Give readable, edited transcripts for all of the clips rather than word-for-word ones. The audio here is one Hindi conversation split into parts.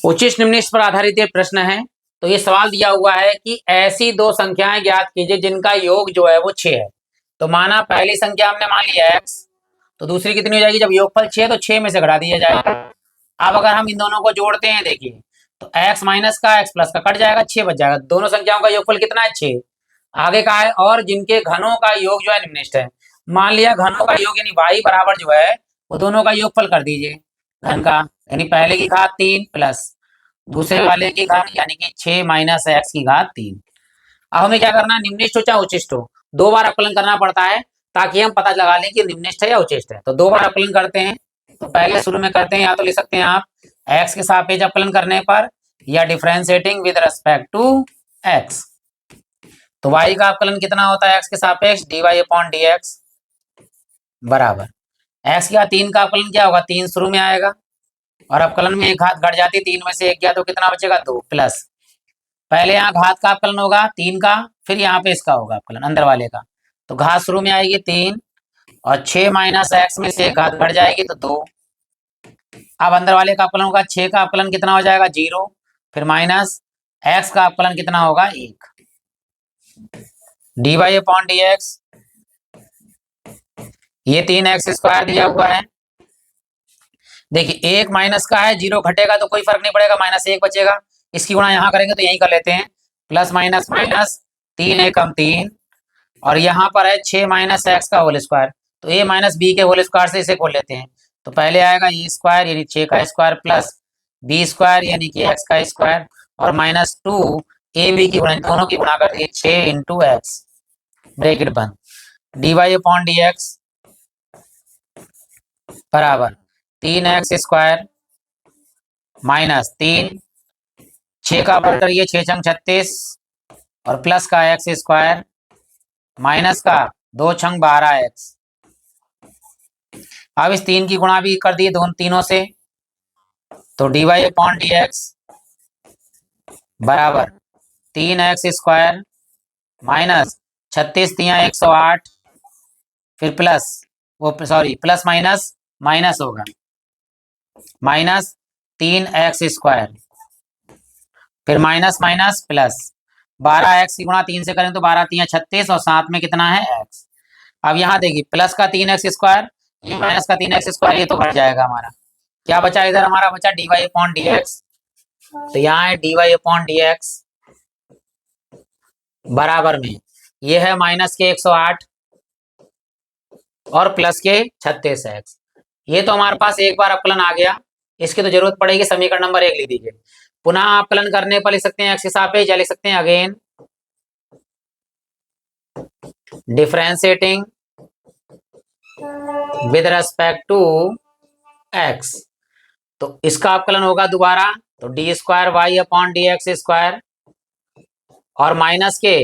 उच्चिष्ट निम्निष्ट पर आधारित ये प्रश्न है। तो ये सवाल दिया हुआ है कि ऐसी दो संख्याएं ज्ञात कीजिए जिनका योग जो है वो 6 है। तो माना पहली संख्या हमने मान लिया x, तो दूसरी कितनी हो जाएगी? जब योगफल 6 है तो 6 में से घटा दिया जाएगा। अब अगर हम इन दोनों को जोड़ते हैं, देखिए, तो x माइनस का x प्लस का कट जाएगा, 6 बच जाएगा। दोनों संख्याओं का योगफल कितना है? 6। आगे का है और जिनके घनों का योग जो है निम्निष्ट है। मान लिया घनों का योग यानी y बराबर जो है वो दोनों का योगफल कर दीजिए घन का, यानी पहले की घात 3 प्लस दूसरे वाले की घात यानी कि 6 माइनस एक्स की घात 3। अब हमें क्या करना है? निम्निष्ट हो चाहे उच्चिष्ट हो, दो बार अवकलन करना पड़ता है ताकि हम पता लगा लें कि निम्निष्ट है या उच्चिष्ट है। तो दो बार अवकलन करते हैं। तो पहले शुरू में करते हैं, या तो लिख सकते हैं आप x के सापेक्ष अवकलन करने पर या differentiating with respect to x। तो y का अवकलन कितना होता है x के सापेक्ष? dy अपॉन dx बराबर x का 3 का अवकलन क्या होगा? 3 शुरू में आएगा और अवकलन में एक घात घट जाती, 3 में से एक गया तो कितना बचेगा? 2 प्लस पहले यहाँ घात का अवकलन होगा 3 का, फिर यहाँ पे इसका होगा अवकलन अंदर वाले का। तो घात शुरू में आएगी 3 और 6 माइनस एक्स में से एक घात घट जाएगी तो 2। अब अंदर वाले का अवकलन होगा 6 का अवकलन कितना हो जाएगा? 0, फिर माइनस एक्स का अवकलन कितना होगा? 1। D y upon D x, ये 3x स्क्वायर दिया हुआ है। देखिए 1 माइनस का है, 0 घटेगा तो कोई फर्क नहीं पड़ेगा, माइनस 1 बचेगा। इसकी गुणा यहाँ करेंगे तो यही कर लेते हैं, प्लस माइनस माइनस 3 एकम 3 और यहाँ पर है 6 माइनस एक्स का होल स्क्वायर, तो a माइनस बी के होल स्क्वायर से इसे खोल लेते हैं। तो पहले आएगा ए स्क्वायर यानी 6 का स्क्वायर प्लस बी स्क्वायर यानी कि एक्स का स्क्वायर और माइनस 2 ए बी की गुणा, दोनों की गुणा कर दिए 6 इंटू एक्स ब्रैकेट बंद, d y upon D x बराबर 3x स्क्वायर माइनस 3, 6 का वर्ग करिए 6 छंग 36 और प्लस का x स्क्वायर माइनस का 2 छंग 12x। अब इस 3 की गुणा भी कर दिए दोनों तीनों से, तो d y upon D x बराबर 3x स्क्वायर माइनस 36 तिया 108 फिर प्लस वो सॉरी प्लस माइनस माइनस होगा माइनस 3x स्क्वायर फिर माइनस माइनस प्लस 12x की गुणा 3 से करें तो 12 तिया 36 और साथ में कितना है x। अब यहाँ देखिए प्लस का 3x स्क्वायर माइनस का 3x स्क्वायर, ये तो बढ़ जाएगा हमारा। क्या बचा इधर? हमारा बचा d y upon D x. तो यहाँ है d y upon D x बराबर में ये है माइनस के 108 और प्लस के 36x। ये तो हमारे पास एक बार अवकलन आ गया, इसकी तो जरूरत पड़ेगी समीकरण नंबर 1 लिख दीजिए। पुनः अवकलन करने पर लिख सकते हैं x के सापेक्ष, या लिख सकते हैं again differentiating with respect to x। तो इसका अवकलन होगा दोबारा, तो d square Y upon D x square और माइनस के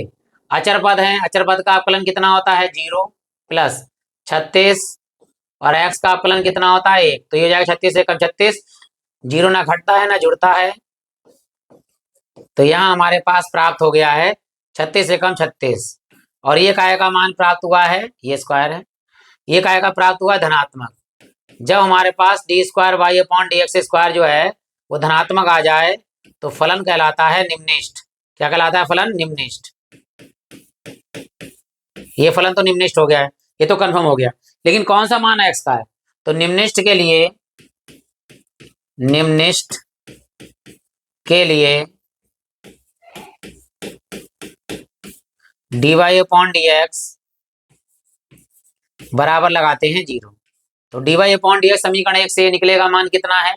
अचर पद हैं, अचर पद का अवकलन कितना होता है? 0 प्लस 36 और x का अवकलन कितना होता है? 1। तो ये हो जाएगा 36 एकम 36, 0 ना घटता है ना जुड़ता है, तो यहाँ हमारे पास प्राप्त हो गया है 36 एकम 36 और ये काय का मान प्राप्त हुआ है? ये स्क्वायर है। ये काय का प्राप्त हुआ? धनात्मक। जब हमारे पास D square Y upon D x square जो है वो धनात्मक आ जाए तो फलन कहलाता है निम्निष्ट। क्या कहलाता है? फलन निम्निष्ट। ये फलन तो निम्निष्ट हो गया है, ये तो कंफर्म हो गया, लेकिन कौन सा मान एक्स का है? तो निम्निष्ट के लिए d y upon D x बराबर लगाते हैं 0। तो d y upon D x समीकरण 1 से निकलेगा मान कितना है?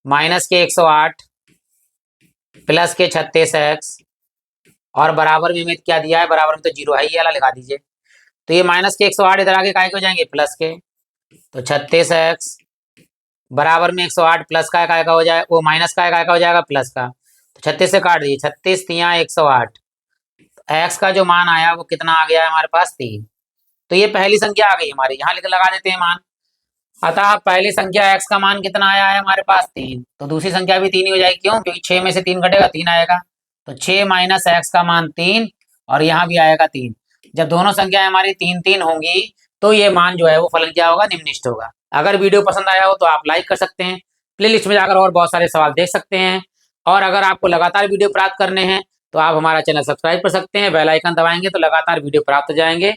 माइनस के 108 प्लस के 36x और बराबर में क्या दिया है? बराबर में तो 0 है, ये वाला लिखा दीजिए। तो ये माइनस के 108 इधर आगे काय को जाएंगे? प्लस के, तो 36x बराबर में 108 प्लस का काय का हो जाए, वो माइनस का काय का हो जाएगा? प्लस का। तो 36 से काट दीजिए, 36 तिया 108, तो x का जो मान आया वो कितना आ गया है हमारे पास? 3। तो ये पहली संख्या आ गई हमारी, यहाँ लिख लगा देते हैं मान। अतः पहली संख्या x का मान कितना आया है हमारे पास? 3। तो दूसरी संख्या भी 3 ही हो जाएगी, क्यों? क्योंकि 6 में से 3 घटेगा 3 आएगा, तो 6 माइनस एक्स का मान 3 और यहाँ भी आएगा 3। जब दोनों संख्याएं हमारी 3 3 होंगी तो ये मान जो है वो फलन क्या होगा? निम्निष्ट होगा। अगर वीडियो पसंद आया हो तो आप लाइक कर सकते हैं, प्लेलिस्ट में जाकर और बहुत सारे सवाल देख सकते हैं। और अगर आपको लगातार वीडियो प्राप्त करने हैं तो आप हमारा चैनल सब्सक्राइब कर सकते हैं, बेल आइकन दबाएंगे तो लगातार वीडियो प्राप्त हो जाएंगे।